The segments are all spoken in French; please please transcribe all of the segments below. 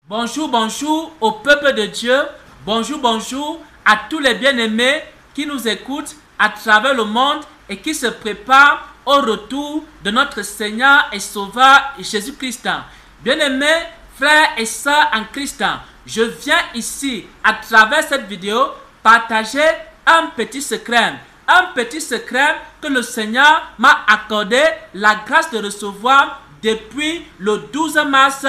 Bonjour, bonjour au peuple de Dieu. Bonjour, bonjour à tous les bien-aimés qui nous écoutent à travers le monde et qui se préparent au retour de notre Seigneur et Sauveur Jésus-Christ. Bien-aimés, frères et sœurs en Christ, je viens ici à travers cette vidéo partager un petit secret. Un petit secret que le Seigneur m'a accordé la grâce de recevoir depuis le 12 mars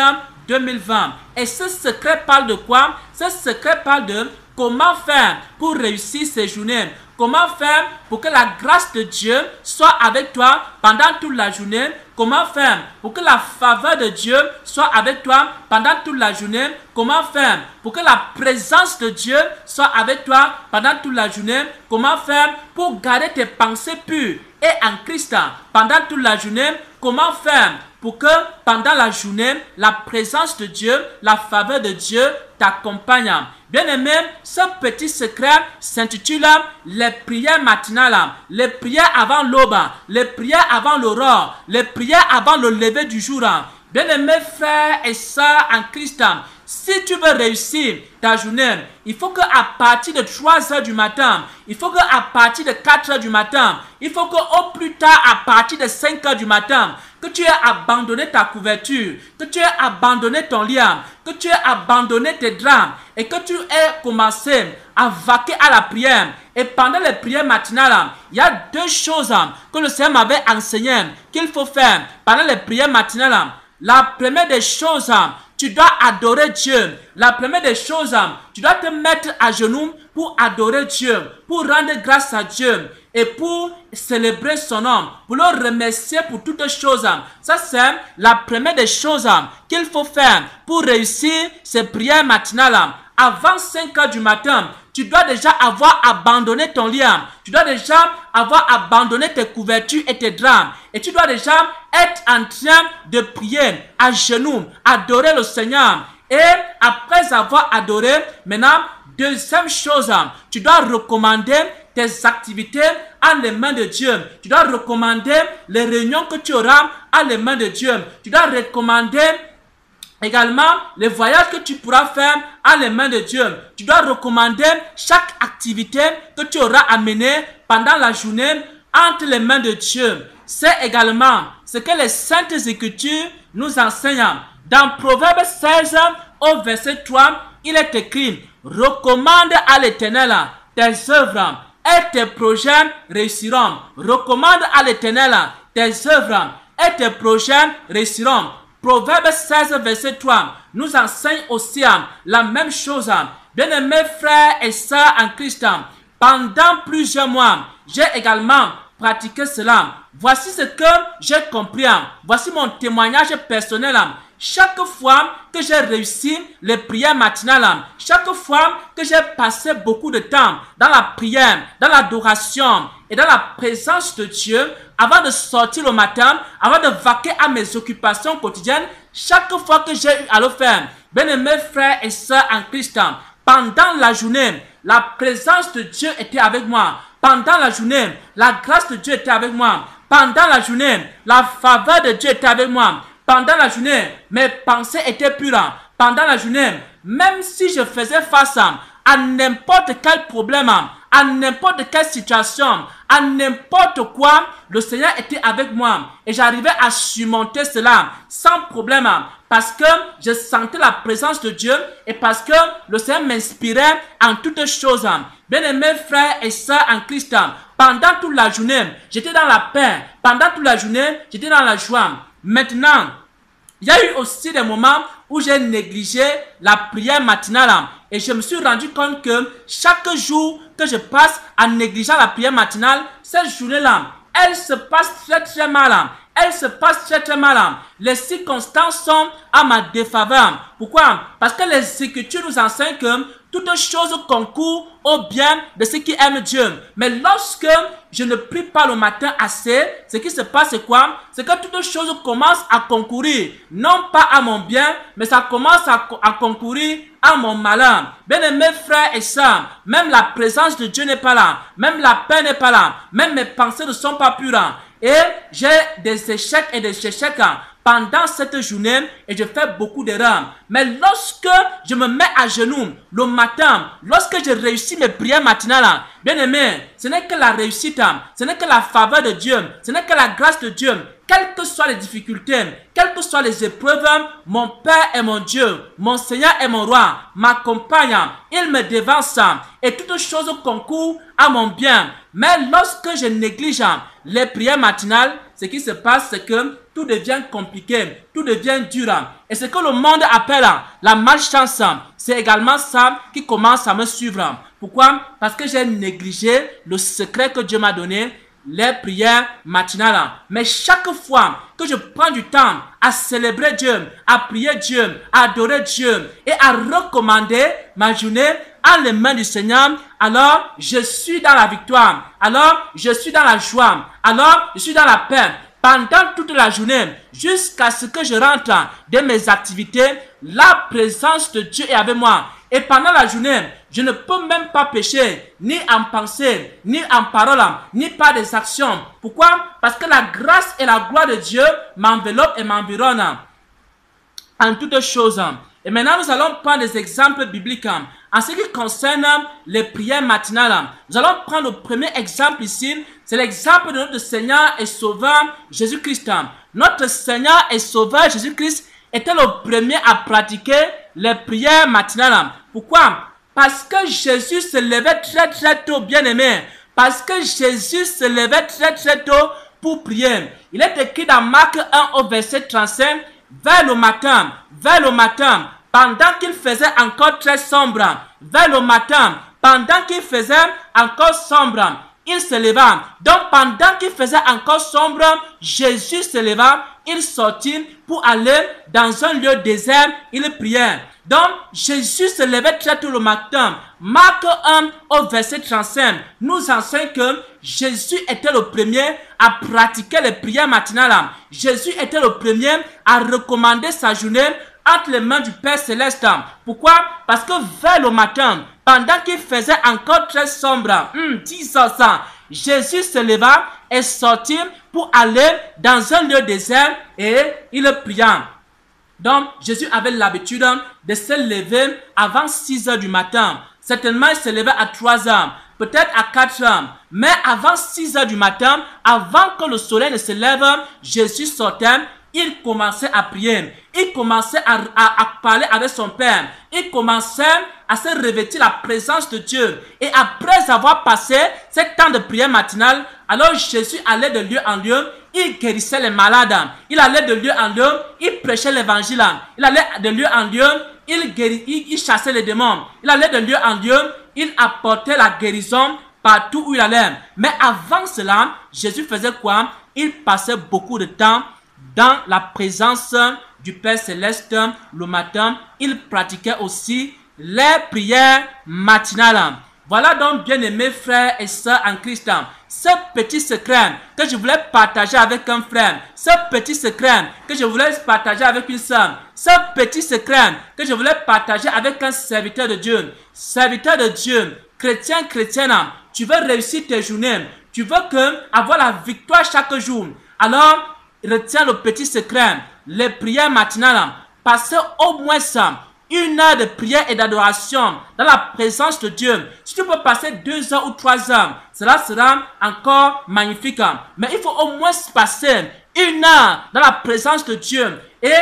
2020. Et ce secret parle de quoi? Ce secret parle de comment faire pour réussir ces journées. Comment faire pour que la grâce de Dieu soit avec toi pendant toute la journée. Comment faire pour que la faveur de Dieu soit avec toi pendant toute la journée. Comment faire pour que la présence de Dieu soit avec toi pendant toute la journée. Comment faire pour garder tes pensées pures et en Christ pendant toute la journée. Comment faire pour que pendant la journée, la présence de Dieu, la faveur de Dieu t'accompagne. Bien-aimé, ce petit secret s'intitule les prières matinales, les prières avant l'aube, les prières avant l'aurore, les prières avant le lever du jour. Bien-aimés frères et sœurs en Christ, si tu veux réussir ta journée, il faut qu'à partir de 3 heures du matin, il faut qu'à partir de 4 heures du matin, il faut qu'au plus tard à partir de 5 heures du matin, que tu aies abandonné ta couverture, que tu aies abandonné ton lit, que tu aies abandonné tes draps et que tu aies commencé à vaquer à la prière. Et pendant les prières matinales, il y a 2 choses que le Seigneur m'avait enseigné qu'il faut faire pendant les prières matinales. La première des choses, tu dois adorer Dieu. La première des choses, tu dois te mettre à genoux pour adorer Dieu, pour rendre grâce à Dieu et pour célébrer son nom, pour le remercier pour toutes choses. Ça, c'est la première des choses qu'il faut faire pour réussir ces prières matinales. Avant 5 heures du matin, tu dois déjà avoir abandonné ton lit. Tu dois déjà avoir abandonné tes couvertures et tes draps. Et tu dois déjà être en train de prier à genoux, adorer le Seigneur. Et après avoir adoré, maintenant, deuxième chose, tu dois recommander tes activités à les mains de Dieu. Tu dois recommander les réunions que tu auras à les mains de Dieu. Tu dois recommander également les voyages que tu pourras faire à les mains de Dieu. Tu dois recommander chaque activité que tu auras à mener pendant la journée entre les mains de Dieu. C'est également ce que les Saintes Écritures nous enseignent. Dans Proverbe 16 au verset 3, il est écrit: recommande à l'Éternel tes œuvres et tes projets réussiront. Recommande à l'Éternel tes œuvres et tes projets réussiront. Proverbe 16 verset 3 nous enseigne aussi la même chose. Bien-aimés frères et sœurs en Christ, pendant plusieurs mois, j'ai également pratiqué cela. Voici ce que j'ai compris. Voici mon témoignage personnel. Chaque fois que j'ai réussi les prières matinales, chaque fois que j'ai passé beaucoup de temps dans la prière, dans l'adoration et dans la présence de Dieu, avant de sortir le matin, avant de vaquer à mes occupations quotidiennes, chaque fois que j'ai eu à le faire, bien-aimés frères et sœurs en Christ, pendant la journée, la présence de Dieu était avec moi. Pendant la journée, la grâce de Dieu était avec moi. Pendant la journée, la faveur de Dieu était avec moi. Pendant la journée, mes pensées étaient pures. Pendant la journée, même si je faisais face à n'importe quel problème, à n'importe quelle situation, à n'importe quoi, le Seigneur était avec moi. Et j'arrivais à surmonter cela sans problème. Parce que je sentais la présence de Dieu et parce que le Seigneur m'inspirait en toutes choses. Bien-aimés frères et sœurs en Christ, pendant toute la journée, j'étais dans la paix. Pendant toute la journée, j'étais dans la joie. Maintenant, il y a eu aussi des moments où j'ai négligé la prière matinale. Et je me suis rendu compte que chaque jour que je passe en négligeant la prière matinale, cette journée-là, elle se passe très mal. Elle se passe très mal. Les circonstances sont à ma défaveur. Pourquoi? Parce que les Écritures nous enseignent que toutes choses concourent au bien de ceux qui aiment Dieu. Mais lorsque je ne prie pas le matin assez, ce qui se passe c'est quoi? C'est que toutes choses commencent à concourir, non pas à mon bien, mais ça commence à concourir à mon malheur. Bien-aimés frères et sœurs, même la présence de Dieu n'est pas là, même la paix n'est pas là, même mes pensées ne sont pas pures. Et j'ai des échecs et des échecs pendant cette journée et je fais beaucoup d'erreurs. Mais lorsque je me mets à genoux le matin, lorsque je réussis mes prières matinales, bien aimé, ce n'est que la réussite, ce n'est que la faveur de Dieu, ce n'est que la grâce de Dieu. Quelles que soient les difficultés, quelles que soient les épreuves, mon Père est mon Dieu, mon Seigneur est mon roi, m'accompagne, il me devance et toutes choses concourent à mon bien. Mais lorsque je néglige les prières matinales, ce qui se passe, c'est que tout devient compliqué, tout devient dur. Et ce que le monde appelle la malchance, c'est également ça qui commence à me suivre. Pourquoi? Parce que j'ai négligé le secret que Dieu m'a donné, les prières matinales. Mais chaque fois que je prends du temps à célébrer Dieu, à prier Dieu, à adorer Dieu et à recommander ma journée en les mains du Seigneur, alors je suis dans la victoire, alors je suis dans la joie, alors je suis dans la paix. Pendant toute la journée, jusqu'à ce que je rentre de mes activités, la présence de Dieu est avec moi. Et pendant la journée, je ne peux même pas pécher, ni en pensée, ni en parole, ni par des actions. Pourquoi? Parce que la grâce et la gloire de Dieu m'enveloppent et m'environnent en toutes choses. Et maintenant, nous allons prendre des exemples bibliques. En ce qui concerne les prières matinales, nous allons prendre le premier exemple ici. C'est l'exemple de notre Seigneur et Sauveur Jésus-Christ. Notre Seigneur et Sauveur Jésus-Christ était le premier à pratiquer les prières matinales. Pourquoi? Parce que Jésus se levait très tôt, bien aimé. Parce que Jésus se levait très tôt pour prier. Il est écrit dans Marc 1 au verset 35, vers le matin, pendant qu'il faisait encore très sombre, vers le matin, pendant qu'il faisait encore sombre, il se leva. Donc pendant qu'il faisait encore sombre, Jésus se leva, il sortit pour aller dans un lieu désert, il priait. Donc Jésus se levait très tôt le matin. Marc 1 au verset 35 nous enseigne que Jésus était le premier à pratiquer les prières matinales. Jésus était le premier à recommander sa journée entre les mains du Père Céleste. Pourquoi? Parce que vers le matin, pendant qu'il faisait encore très sombre, Jésus se leva et sortit pour aller dans un lieu désert et il pria. Donc, Jésus avait l'habitude de se lever avant 6 heures du matin. Certainement, il se levait à 3 heures, peut-être à 4 heures. Mais avant 6 heures du matin, avant que le soleil ne se lève, Jésus sortait. Il commençait à prier, il commençait à parler avec son Père, il commençait à se revêtir la présence de Dieu. Et après avoir passé ce temps de prière matinale, alors Jésus allait de lieu en lieu, il guérissait les malades, il allait de lieu en lieu, il prêchait l'évangile, il allait de lieu en lieu, il chassait les démons, il allait de lieu en lieu, il apportait la guérison partout où il allait. Mais avant cela, Jésus faisait quoi? Il passait beaucoup de temps dans la présence du Père Céleste le matin. Il pratiquait aussi les prières matinales. Voilà donc, bien aimés frères et sœurs en Christ, ce petit secret que je voulais partager avec un frère, ce petit secret que je voulais partager avec une sœur, ce petit secret que je voulais partager avec un serviteur de Dieu. Serviteur de Dieu, chrétien, chrétienne, tu veux réussir tes journées, tu veux avoir la victoire chaque jour. Alors, retiens le petit secret, les prières matinales. Passez au moins 1 heure de prière et d'adoration dans la présence de Dieu. Si tu peux passer 2 heures ou 3 heures, cela sera encore magnifique. Mais il faut au moins passer 1 heure dans la présence de Dieu. Et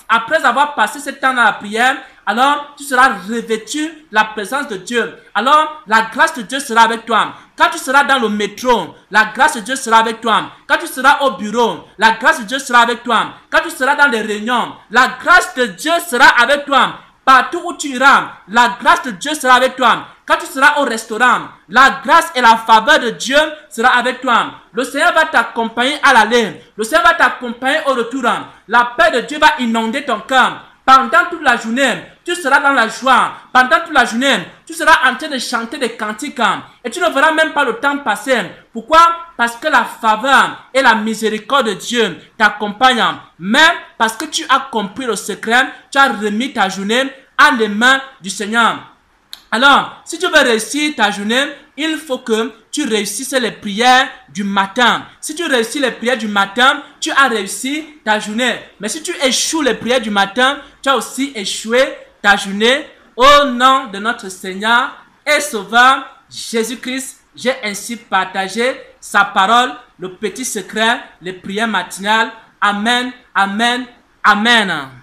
après avoir passé ce temps dans la prière, alors tu seras revêtu de la présence de Dieu. Alors la grâce de Dieu sera avec toi. Quand tu seras dans le métro, la grâce de Dieu sera avec toi. Quand tu seras au bureau, la grâce de Dieu sera avec toi. Quand tu seras dans les réunions, la grâce de Dieu sera avec toi. Partout où tu iras, la grâce de Dieu sera avec toi. Quand tu seras au restaurant, la grâce et la faveur de Dieu sera avec toi. Le Seigneur va t'accompagner à l'aller. Le Seigneur va t'accompagner au retour. La paix de Dieu va inonder ton cœur. Pendant toute la journée, tu seras dans la joie. Pendant toute la journée, tu seras en train de chanter des cantiques. Et tu ne verras même pas le temps passer. Pourquoi? Parce que la faveur et la miséricorde de Dieu t'accompagnent. Mais parce que tu as compris le secret, tu as remis ta journée en les mains du Seigneur. Alors, si tu veux réussir ta journée, il faut que tu réussisses les prières du matin. Si tu réussis les prières du matin, tu as réussi ta journée. Mais si tu échoues les prières du matin, tu as aussi échoué ta journée. Au nom de notre Seigneur et Sauveur Jésus-Christ, j'ai ainsi partagé sa parole, le petit secret, les prières matinales. Amen, amen, amen.